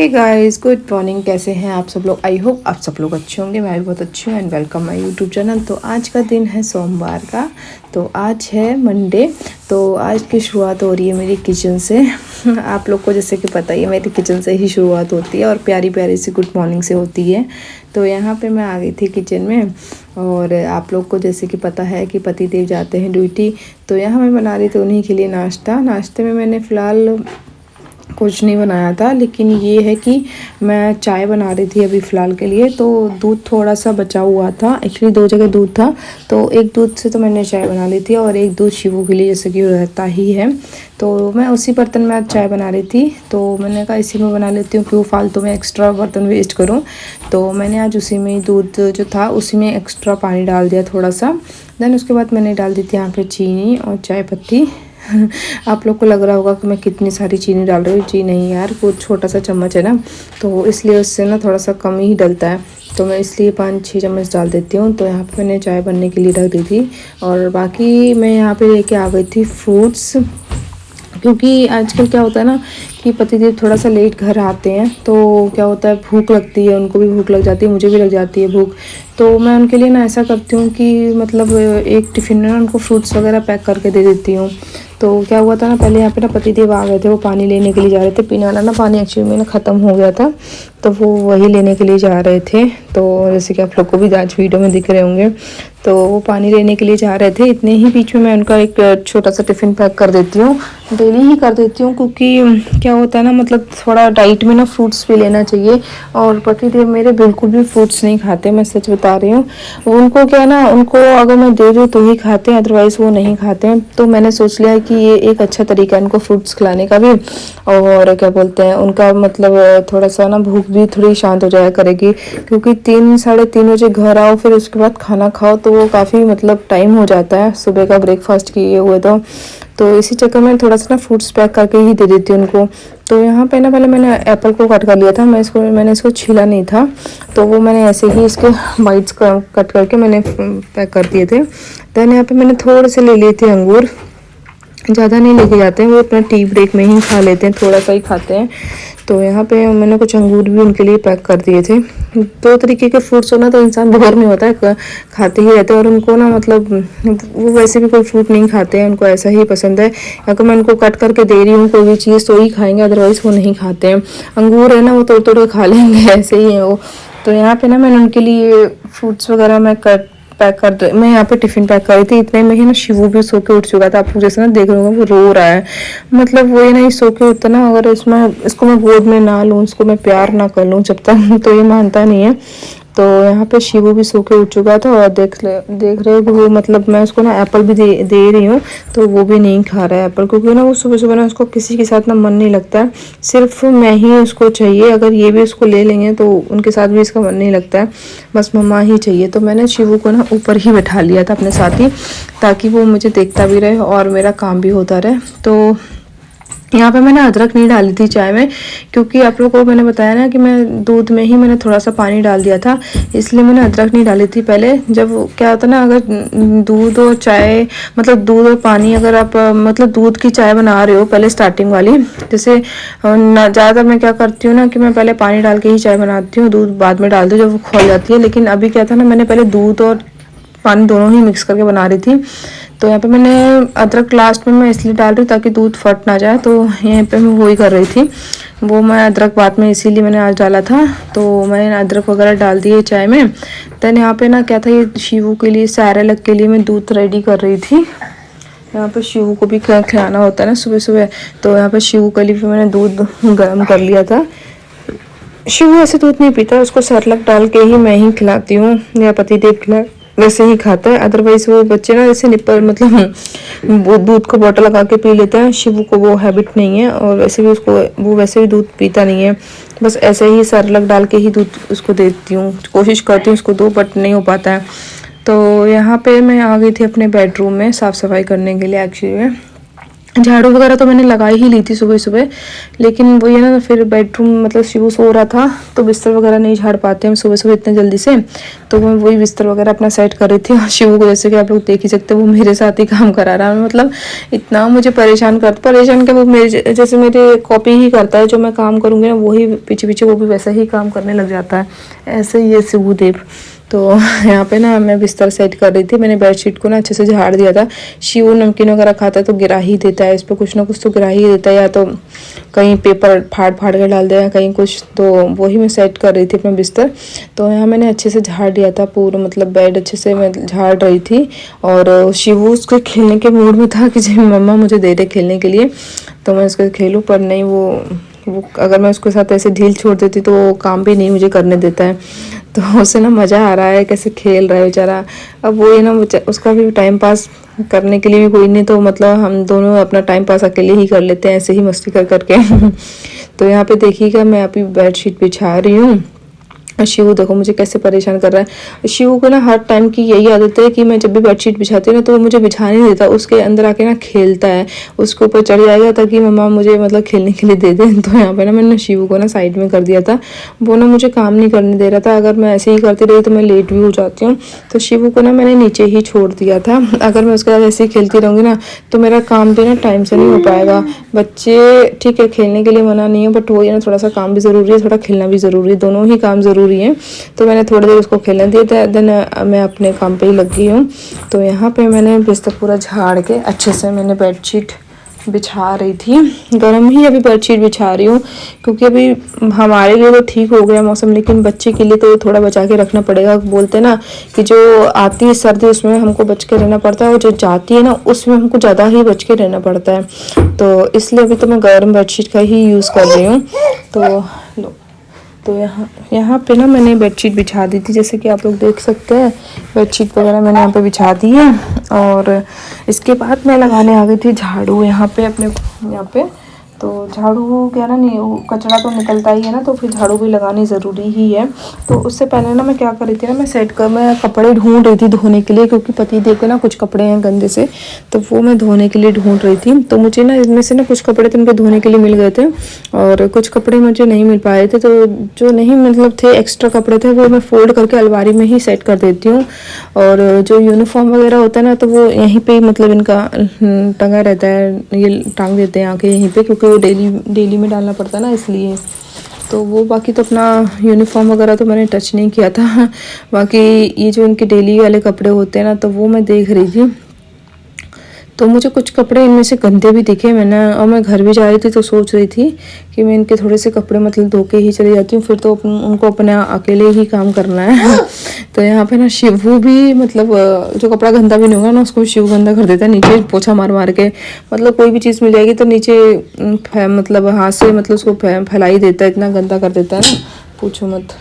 Hey guys, good morning. कैसे हैं आप सब लोग? आई होप आप सब लोग अच्छे होंगे। मैं भी बहुत अच्छी हूँ and welcome my YouTube channel. तो आज का दिन है सोमवार का, तो आज है मंडे। तो आज की शुरुआत हो रही है मेरी किचन से। आप लोग को जैसे कि पता ही है, मेरी किचन से ही शुरुआत होती है और प्यारी प्यारी सी गुड मॉर्निंग से होती है। तो यहाँ पे मैं आ गई थी किचन में, और आप लोग को जैसे कि पता है कि पति देव जाते हैं ड्यूटी। तो यहाँ मैं बना रही थी उन्हीं के लिए नाश्ते में मैंने फ़िलहाल कुछ नहीं बनाया था, लेकिन ये है कि मैं चाय बना रही थी अभी फ़िलहाल के लिए। तो दूध थोड़ा सा बचा हुआ था, एक्चुअली 2 जगह दूध था, तो एक दूध से तो मैंने चाय बना ली थी और एक दूध शिवू के लिए जैसे कि रहता ही है। तो मैं उसी बर्तन में आज चाय बना रही थी, तो मैंने कहा इसी में बना लेती हूँ, क्यों फालतू में एक्स्ट्रा बर्तन वेस्ट करूँ। तो मैंने आज उसी में दूध जो था उसी में एक्स्ट्रा पानी डाल दिया थोड़ा सा। देन उसके बाद मैंने डाल दी थी यहाँ पे चीनी और चाय पत्ती। आप लोग को लग रहा होगा कि मैं कितनी सारी चीनी डाल रही हूँ। जी नहीं यार, वो छोटा सा चम्मच है ना, तो इसलिए उससे ना थोड़ा सा कम ही डलता है, तो मैं इसलिए 5-6 चम्मच डाल देती हूँ। तो यहाँ पे मैंने चाय बनने के लिए रख दी थी, और बाकी मैं यहाँ पे लेके आ गई थी फ्रूट्स, क्योंकि आजकल क्या होता है ना कि पतिदेव थोड़ा सा लेट घर आते हैं, तो क्या होता है भूख लगती है, उनको भी भूख लग जाती है, मुझे भी लग जाती है भूख। तो मैं उनके लिए ना ऐसा करती हूँ कि मतलब एक टिफ़िन में ना उनको फ्रूट्स वगैरह पैक करके दे देती हूँ। तो क्या हुआ था ना, पहले यहाँ पे ना पतिदेव आ गए थे, वो पानी लेने के लिए जा रहे थे। पीने वाला ना पानी एक्चुअली में ना ख़त्म हो गया था, तो वो वही लेने के लिए जा रहे थे। तो जैसे कि आप लोग को भी आज वीडियो में दिख रहे होंगे, तो वो पानी लेने के लिए जा रहे थे। इतने ही बीच में मैं उनका एक छोटा सा टिफ़िन पैक कर देती हूँ, डेली ही कर देती हूँ, क्योंकि क्या होता है ना, मतलब थोड़ा डाइट में ना फ्रूट्स भी लेना चाहिए। और पतिदेव मेरे बिल्कुल भी फ्रूट्स नहीं खाते, मैं सच बता रही हूँ। उनको क्या है ना, उनको अगर मैं दे दूँ तो ही खाते हैं, अदरवाइज़ वो नहीं खाते हैं। तो मैंने सोच लिया है कि ये एक अच्छा तरीका है उनको फ्रूट्स खिलाने का भी, और क्या बोलते हैं उनका मतलब थोड़ा सा ना भूख भी थोड़ी शांत हो जाया करेगी, क्योंकि 3-3:30 बजे घर आओ, फिर उसके बाद खाना खाओ, तो वो काफ़ी मतलब टाइम हो जाता है सुबह का ब्रेकफास्ट किए हुए। तो इसी चक्कर में थोड़ा सा ना फ्रूट्स पैक करके ही दे देती हूँ उनको। तो यहाँ पे ना पहले मैंने एप्पल को कट कर लिया था, मैंने इसको छीला नहीं था, तो वो मैंने ऐसे ही इसके बाइट्स कट करके मैंने पैक कर दिए थे। देन यहाँ पे मैंने थोड़े से ले लिए थे अंगूर, ज़्यादा नहीं लेके जाते हैं, वो अपना टी ब्रेक में ही खा लेते हैं, थोड़ा सा ही खाते हैं। तो यहाँ पे मैंने कुछ अंगूर भी उनके लिए पैक कर दिए थे। 2 तरीके के फ्रूट्स हो ना, तो इंसान बोर नहीं होता है, खाते ही रहते हैं। और उनको ना मतलब वो वैसे भी कोई फ्रूट नहीं खाते हैं, उनको ऐसा ही पसंद है। अगर मैं उनको कट करके दे रही हूँ कोई भी चीज़ तो ही खाएंगे, अदरवाइज़ वो नहीं खाते हैं। अंगूर है ना, वो तोड़ तोड़ के खा लेंगे, ऐसे ही है वो। तो यहाँ पे ना मैंने उनके लिए फ्रूट्स वगैरह मैं मैं यहाँ पे टिफ़िन पैक कर रही थी। इतने में ही ना शिवू भी सो के उठ चुका था। आप लोग जैसे ना देख रहे होंगे वो रो रहा है, मतलब वो ये नहीं सो के उठता ना, अगर इसको मैं गोद में ना लूँ, इसको मैं प्यार ना कर लूँ जब तक, तो ये मानता नहीं है। तो यहाँ पे शिवू भी सो के उठ चुका था, और देख रहे हो कि वो मतलब मैं उसको ना एप्पल भी दे रही हूँ, तो वो भी नहीं खा रहा है एप्पल, क्योंकि ना वो सुबह सुबह ना उसको किसी के साथ ना मन नहीं लगता है, सिर्फ मैं ही उसको चाहिए। अगर ये भी उसको ले लेंगे तो उनके साथ भी इसका मन नहीं लगता है, बस मम्मा ही चाहिए। तो मैंने शिवू को ना ऊपर ही बैठा लिया था अपने साथ ही, ताकि वो मुझे देखता भी रहे और मेरा काम भी होता रहे। तो यहाँ पे मैंने अदरक नहीं डाली थी चाय में, क्योंकि आप लोगों को मैंने बताया ना कि मैं दूध में ही मैंने थोड़ा सा पानी डाल दिया था, इसलिए मैंने अदरक नहीं डाली थी पहले। जब क्या होता है ना, अगर दूध और चाय मतलब दूध और पानी, अगर आप मतलब दूध की चाय बना रहे हो पहले स्टार्टिंग वाली, जैसे ज़्यादातर मैं क्या करती हूँ ना कि मैं पहले पानी डाल के ही चाय बनाती हूँ, दूध बाद में डाल दूँ जब वो खौल जाती है। लेकिन अभी क्या था ना, मैंने पहले दूध और पानी दोनों ही मिक्स करके बना रही थी। तो यहाँ पे मैंने अदरक लास्ट में मैं इसलिए डाल रही हूँ ताकि दूध फट ना जाए, तो यहाँ पे मैं वही कर रही थी। वो मैं अदरक बाद में इसीलिए मैंने आज डाला था, तो मैंने अदरक वगैरह डाल दिए चाय में। देन यहाँ पे ना क्या था, ये शिवू के लिए सैरेलक के लिए मैं दूध रेडी कर रही थी। यहाँ पे शिवू को भी खिलाना होता है ना सुबह सुबह, तो यहाँ पे शिवू के लिए मैंने दूध गर्म कर लिया था। शिवू ऐसे दूध नहीं पीता, उसको सैरेलक डाल के ही मैं ही खिलाती हूँ, या पतिदेव खिला वैसे ही खाता है। अदरवाइज वो बच्चे ना जैसे निप्पल मतलब वो दूध को बॉटल लगा के पी लेते हैं, शिवू को वो हैबिट नहीं है, और वैसे भी वो वैसे भी दूध पीता नहीं है, बस ऐसे ही सैरेलक डाल के ही दूध उसको देती हूँ, कोशिश करती हूँ उसको दो, बट नहीं हो पाता है। तो यहाँ पे मैं आ गई थी अपने बेडरूम में साफ़ सफाई करने के लिए। एक्चुअली में झाड़ू वगैरह तो मैंने लगाई ही ली थी सुबह सुबह, लेकिन वही है ना, फिर बेडरूम मतलब शिवू सो रहा था तो बिस्तर वगैरह नहीं झाड़ पाते हम सुबह सुबह इतने जल्दी से। तो मैं वही बिस्तर वगैरह अपना सेट कर रही थी और शिवू को जैसे कि आप लोग देख ही सकते हो वो मेरे साथ ही काम करा रहा है। मतलब इतना मुझे परेशान क्या वो मेरे जैसे मेरे कॉपी ही करता है, जो मैं काम करूँगी ना वही पीछे पीछे वो भी वैसा ही काम करने लग जाता है। ऐसे ही है शिवूदेव। तो यहाँ पे ना मैं बिस्तर सेट कर रही थी, मैंने बेडशीट को ना अच्छे से झाड़ दिया था। शिव नमकीन वगैरह खाता है तो गिरा ही देता है, इस पर कुछ ना कुछ तो गिरा ही देता है, या तो कहीं पेपर फाड़ फाड़ के डाल दिया कहीं कुछ। तो वही मैं सेट कर रही थी अपना बिस्तर। तो यहाँ मैंने अच्छे से झाड़ दिया था पूरा, मतलब बेड अच्छे से मैं झाड़ रही थी। और शिव उसके खेलने के मूड में था कि जी मम्मा मुझे दे दे खेलने के लिए, तो मैं उसके खेलूँ, पर नहीं वो अगर मैं उसके साथ ऐसे ढील छोड़ देती तो वो काम भी नहीं मुझे करने देता है। तो उसे ना मज़ा आ रहा है कैसे खेल रहा है बेचारा। अब वो है ना उसका भी टाइम पास करने के लिए भी कोई नहीं, तो मतलब हम दोनों अपना टाइम पास अकेले ही कर लेते हैं ऐसे ही मस्ती कर करके। तो यहाँ पे देखिएगा मैं अभी बेडशीट बिछा रही हूँ। शिवू देखो मुझे कैसे परेशान कर रहा है। शिवू को ना हर टाइम की यही आदत है कि मैं जब भी बेडशीट बिछाती हूँ ना तो वो मुझे बिछा नहीं देता, उसके अंदर आके ना खेलता है, उसके ऊपर चढ़ जाएगा ताकि मम्मा मुझे मतलब खेलने के लिए दे दे। तो यहाँ पे ना मैंने शिवू को ना साइड में कर दिया था, वो ना मुझे काम नहीं करने दे रहा था। अगर मैं ऐसे ही करती रही तो मैं लेट भी हो जाती हूँ, तो शिवू को ना मैंने नीचे ही छोड़ दिया था। अगर मैं उसके साथ ऐसे ही खेलती रहूँगी ना तो मेरा काम भी ना टाइम से नहीं हो पाएगा। बच्चे ठीक है खेलने के लिए मना नहीं है, बट वही ना थोड़ा सा काम भी ज़रूरी है, थोड़ा खेलना भी ज़रूरी है, दोनों ही काम ज़रूरी है। तो मैंने थोड़ी देर उसको खेलने दिया था, देन मैं अपने काम पे ही लग गई हूँ। तो यहाँ पे मैंने बिस्तर पूरा झाड़ के अच्छे से मैंने बेडशीट बिछा रही थी, गर्म ही अभी बेडशीट बिछा रही हूँ, क्योंकि अभी हमारे लिए तो ठीक हो गया मौसम, लेकिन बच्चे के लिए तो थोड़ा बचा के रखना पड़ेगा। बोलते ना कि जो आती है सर्दी उसमें हमको बच के रहना पड़ता है, और जो जाती है ना उसमें हमको ज़्यादा ही बच के रहना पड़ता है। तो इसलिए अभी तो मैं गर्म बेडशीट का ही यूज़ कर रही हूँ। तो यहाँ पे ना मैंने बेडशीट बिछा दी थी, जैसे कि आप लोग देख सकते हैं बेडशीट वगैरह मैंने यहाँ पे बिछा दी है। और इसके बाद मैं लगाने आ गई थी झाड़ू यहाँ पे अपने यहाँ पे। तो झाड़ू क्या ना, नहीं वो कचरा तो निकलता ही है ना, तो फिर झाड़ू भी लगानी ज़रूरी ही है। तो उससे पहले ना मैं क्या कर रही थी ना, मैं कपड़े ढूंढ रही थी धोने के लिए, क्योंकि पति देव के ना कुछ कपड़े हैं गंदे से, तो वो मैं धोने के लिए ढूंढ रही थी। तो मुझे ना इनमें से ना कुछ कपड़े तो उनके धोने के लिए मिल गए थे, और कुछ कपड़े मुझे नहीं मिल पाए थे। तो जो नहीं मतलब थे एक्स्ट्रा कपड़े थे वो मैं फोल्ड करके अलमारी में ही सेट कर देती हूँ। और जो यूनिफॉर्म वगैरह होता है ना तो वो यहीं पे मतलब इनका टंगा रहता है, ये टांग देते हैं आके यहीं पे, क्योंकि वो डेली में डालना पड़ता है ना इसलिए। तो वो बाकी तो अपना यूनिफॉर्म वगैरह तो मैंने टच नहीं किया था। बाकी ये जो इनके डेली वाले कपड़े होते हैं ना तो वो मैं देख रही थी। तो मुझे कुछ कपड़े इनमें से गंदे भी दिखे मैंने, और मैं घर भी जा रही थी तो सोच रही थी कि मैं इनके थोड़े से कपड़े मतलब धो के ही चली जाती हूँ, फिर तो उनको अपने अकेले ही काम करना है। तो यहाँ पे ना शिवू भी मतलब जो कपड़ा गंदा भी नहीं होगा ना उसको शिव गंदा कर देता है, नीचे पोछा मार मार के। मतलब कोई भी चीज़ मिल जाएगी तो नीचे मतलब हाथ से मतलब उसको फैला ही देता है, इतना गंदा कर देता है ना पूछो मत।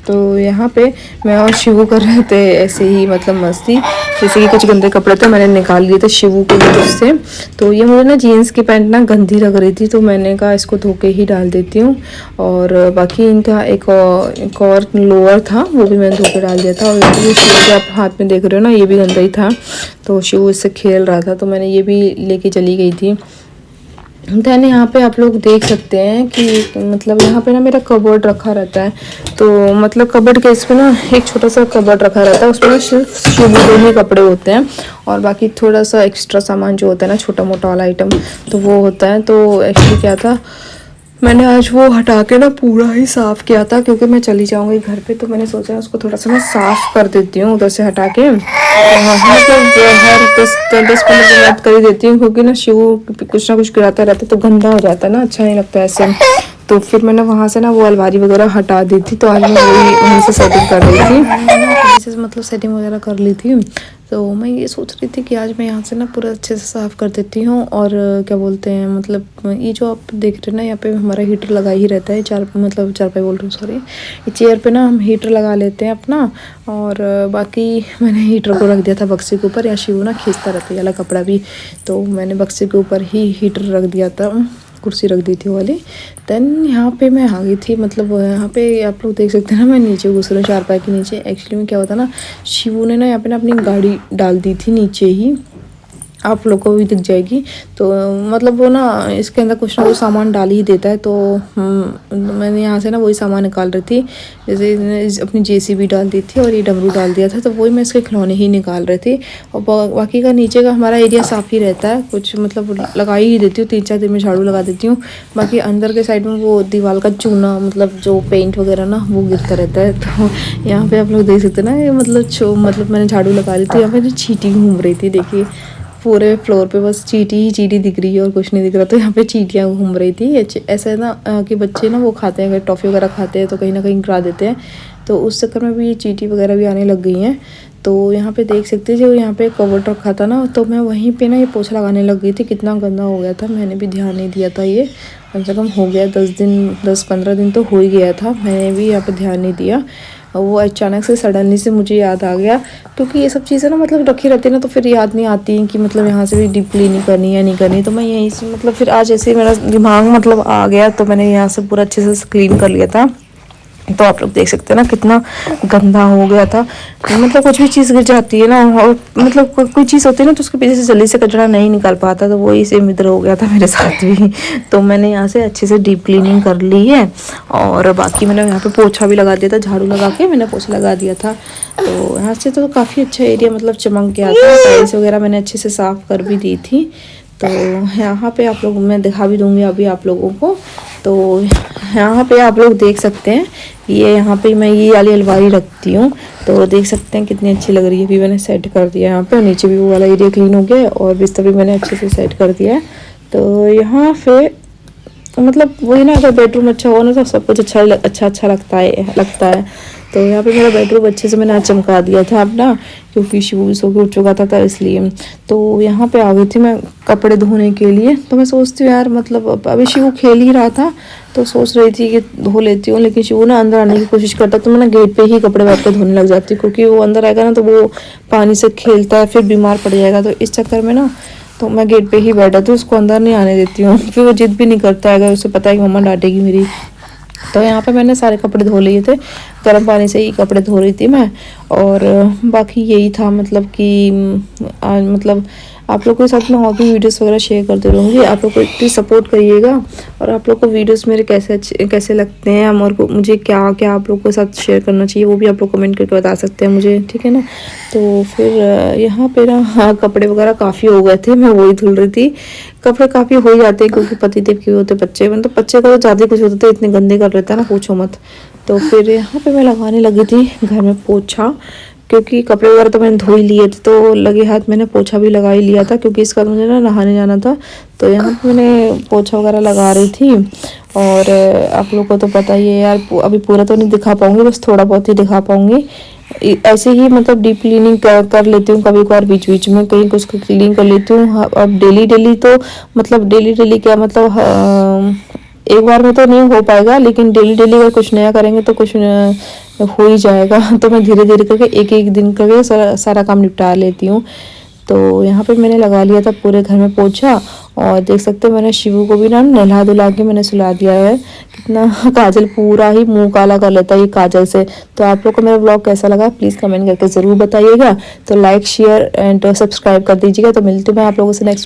तो यहाँ पे मैं और शिवू कर रहे थे ऐसे ही मतलब मस्ती, जैसे कि कुछ गंदे कपड़े थे मैंने निकाल लिए थे शिवू के लिए उससे। तो ये मुझे ना जीन्स की पैंट ना गंदी लग रही थी, तो मैंने कहा इसको धो के ही डाल देती हूँ। और बाकी इनका एक और लोअर था वो भी मैंने धो के डाल दिया था। और ये शिवू के आप हाथ में देख रहे हो ना ये भी गंदा ही था, तो शिवू इससे खेल रहा था तो मैंने ये भी लेके चली गई थी। देन यहाँ पे आप लोग देख सकते हैं कि मतलब यहाँ पे ना मेरा कबर्ड रखा रहता है, तो मतलब कबर्ड के इस पे ना एक छोटा सा कबर्ड रखा रहता है, उसमें ना सिर्फ शिवू के ही कपड़े होते हैं, और बाकी थोड़ा सा एक्स्ट्रा सामान जो होता है ना छोटा मोटा वाला आइटम तो वो होता है। तो एक्चुअली क्या था, मैंने आज वो हटा के ना पूरा ही साफ़ किया था, क्योंकि मैं चली जाऊंगी घर पे, तो मैंने सोचा उसको थोड़ा सा ना साफ़ कर देती हूँ उधर से हटा के। मतलब हर 10-15 मिनट कर ही देती हूँ, क्योंकि ना शिव कुछ ना कुछ गिराता रहता है तो गंदा हो जाता है ना, अच्छा नहीं लगता ऐसे। तो फिर मैंने वहाँ से ना वो अलमारी वगैरह हटा दी थी, तो आज मैं वहीं से सेटिंग कर रही थी, मतलब सेटिंग वगैरह कर ली थी। तो मैं ये सोच रही थी कि आज मैं यहाँ से ना पूरा अच्छे से साफ़ कर देती हूँ। और क्या बोलते हैं मतलब ये जो आप देख रहे हैं ना यहाँ पे हमारा हीटर लगा ही रहता है, चारपाई बोल रही हूँ सॉरी, ये चेयर पे ना हम हीटर लगा लेते हैं अपना। और बाकी मैंने हीटर को रख दिया था बक्से के ऊपर, या शिव ना खींचता रहता है वाला कपड़ा भी, तो मैंने बक्से के ऊपर ही हीटर रख दिया था, कुर्सी रख दी थी वाली। देन यहाँ पे मैं आ गई थी, मतलब यहाँ पे आप लोग देख सकते हैं ना मैं नीचे घुस रही हूँ चारपाई के नीचे। एक्चुअली में क्या होता ना, शिवू ने ना यहाँ पे ना अपनी गाड़ी डाल दी थी नीचे ही, आप लोग को भी दिख जाएगी। तो मतलब वो ना इसके अंदर कुछ ना कुछ सामान डाल ही देता है। तो मैंने यहाँ से ना वही सामान निकाल रही थी, जैसे इसने अपनी जेसीबी डाल दी थी और ये डमरू डाल दिया था, तो वही मैं इसके खिलौने ही निकाल रही थी। और बाकी का नीचे का हमारा एरिया साफ़ ही रहता है, कुछ मतलब लगा ही देती हूँ, 3-4 दिन में झाड़ू लगा देती हूँ। बाकी अंदर के साइड में वो दीवार का चूना मतलब जो पेंट वगैरह ना वो गिरता रहता है। तो यहाँ पे आप लोग देख सकते हैं ना, ये मतलब मैंने झाड़ू लगा ली थी, यहाँ पे चींटी घूम रही थी। देखिए पूरे फ्लोर पे बस चींटी ही चींटी दिख रही है और कुछ नहीं दिख रहा। तो यहाँ पे चींटियाँ घूम रही थी। ऐसा है ना कि बच्चे ना वो खाते हैं, अगर टॉफ़ी वगैरह खाते हैं तो कहीं ना कहीं गिरा देते हैं, तो उस चक्कर में भी चींटी वगैरह भी आने लग गई हैं। तो यहाँ पे देख सकते हैं जो यहाँ पे कवर्ड रखा था ना, तो मैं वहीं पे ना ये पोछा लगाने लग गई थी। कितना गंदा हो गया था, मैंने भी ध्यान नहीं दिया था। ये कम से कम हो गया 10-15 दिन तो हो ही गया था, मैंने भी यहाँ पे ध्यान नहीं दिया। वो अचानक से सडनली से मुझे याद आ गया, क्योंकि ये सब चीज़ें ना मतलब रखी रहती है ना, तो फिर याद नहीं आती कि मतलब यहाँ से भी डीप क्लीनिंग करनी है नहीं करनी। तो मैं यहीं से मतलब फिर आज ऐसे मेरा दिमाग मतलब आ गया, तो मैंने यहाँ से पूरा अच्छे से क्लीन कर लिया था। तो आप लोग देख सकते हैं ना कितना गंदा हो गया था। मतलब कुछ भी चीज़ गिर जाती है ना, और मतलब कोई चीज़ होती है ना तो उसके पीछे से जल्दी से कचरा नहीं निकाल पाता, तो वही सेम इधर हो गया था मेरे साथ भी। तो मैंने यहाँ से अच्छे से डीप क्लीनिंग कर ली है, और बाकी मैंने यहाँ पे पोछा भी लगा दिया था, झाड़ू लगा के मैंने पोछा लगा दिया था। तो यहाँ से तो काफ़ी अच्छा एरिया मतलब चमक गया था। टाइल्स वगैरह मैंने अच्छे से साफ़ कर भी दी थी। तो यहाँ पे आप लोग मैं दिखा भी दूँगी अभी आप लोगों को। तो यहाँ पे आप लोग देख सकते हैं, ये यहाँ पे मैं ये वाली अलमारी रखती हूँ, तो देख सकते हैं कितनी अच्छी लग रही है। अभी मैंने सेट कर दिया यहाँ पे, और नीचे भी वो वाला एरिया क्लीन हो गया है, और बिस्तर भी मैंने अच्छे से सेट कर दिया है। तो यहाँ पे मतलब वही ना, अगर बेडरूम अच्छा हो ना तो सब कुछ अच्छा लगता है। तो यहाँ पे मेरा बेडरूम अच्छे से मैंने आज चमका दिया था अपना, क्योंकि शिव सो के उठ चुका था इसलिए। तो यहाँ पे आ गई थी मैं कपड़े धोने के लिए। तो मैं सोचती हूँ यार मतलब अभी शिव खेल ही रहा था, तो सोच रही थी कि धो लेती हूँ, लेकिन शिव ना अंदर आने की कोशिश करता, तो मैं ना गेट पे ही कपड़े बैठ कर धोने लग जाती हूँ, क्योंकि वो अंदर आएगा ना तो वो पानी से खेलता है, फिर बीमार पड़ जाएगा। तो इस चक्कर में ना तो मैं गेट पे ही बैठा था, उसको अंदर नहीं आने देती हूँ, फिर वो जिद भी नहीं करता है, उसे पता है कि मम्मा डांटेगी मेरी। तो यहाँ पे मैंने सारे कपड़े धो लिए थे, गर्म पानी से ही कपड़े धो रही थी मैं। और बाकी यही था मतलब कि आज मतलब आप लोगों के साथ में और भी वीडियोस वगैरह शेयर करते रहूँगी। आप लोग को प्लीज़ सपोर्ट करिएगा, और आप लोग को वीडियोस मेरे कैसे लगते हैं, और मुझे क्या क्या आप लोग के साथ शेयर करना चाहिए वो भी आप लोग कमेंट करके बता सकते हैं मुझे, ठीक है ना। तो फिर यहाँ पे ना हाँ कपड़े वगैरह काफ़ी हो गए थे, मैं वही धुल रही थी। कपड़े काफ़ी हो ही जाते हैं, क्योंकि पतिदेव के होते बच्चे, मतलब बच्चे का तो ज़्यादा कुछ होता था, इतने गंदे कर लेता है ना, पूछो मत। तो फिर यहाँ पे मैं लगाने लगी थी घर में पोछा, क्योंकि कपड़े वगैरह तो मैंने धो ही लिए थे, तो लगे हाथ मैंने पोछा भी लगा ही लिया था, क्योंकि इसका मुझे ना नहाने जाना था। तो यहाँ पे मैंने पोछा वगैरह लगा रही थी। और आप लोग को तो पता ही है यार, अभी पूरा तो नहीं दिखा पाऊंगी, बस थोड़ा बहुत ही दिखा पाऊंगी। ऐसे ही मतलब डीप क्लीनिंग कर लेती हूँ कभी कभार, बीच बीच में कहीं कुछ क्लीनिंग कर लेती हूँ। अब डेली तो मतलब डेली क्या मतलब एक बार में तो नहीं हो पाएगा, लेकिन डेली अगर कुछ नया करेंगे तो कुछ हो ही जाएगा। तो मैं धीरे धीरे करके एक दिन करके सारा काम निपटा लेती हूँ। तो यहाँ पे मैंने लगा लिया था पूरे घर में पोछा, और देख सकते हो मैंने शिवू को भी ना नहला धुला के मैंने सुला दिया है। कितना काजल पूरा ही मुंह काला कर लेता है ये काजल से। तो आप लोग को मेरा ब्लॉग कैसा लगा प्लीज़ कमेंट करके ज़रूर बताइएगा। तो लाइक शेयर एंड सब्सक्राइब कर दीजिएगा। तो मिलती हूँ मैं आप लोगों से नेक्स्ट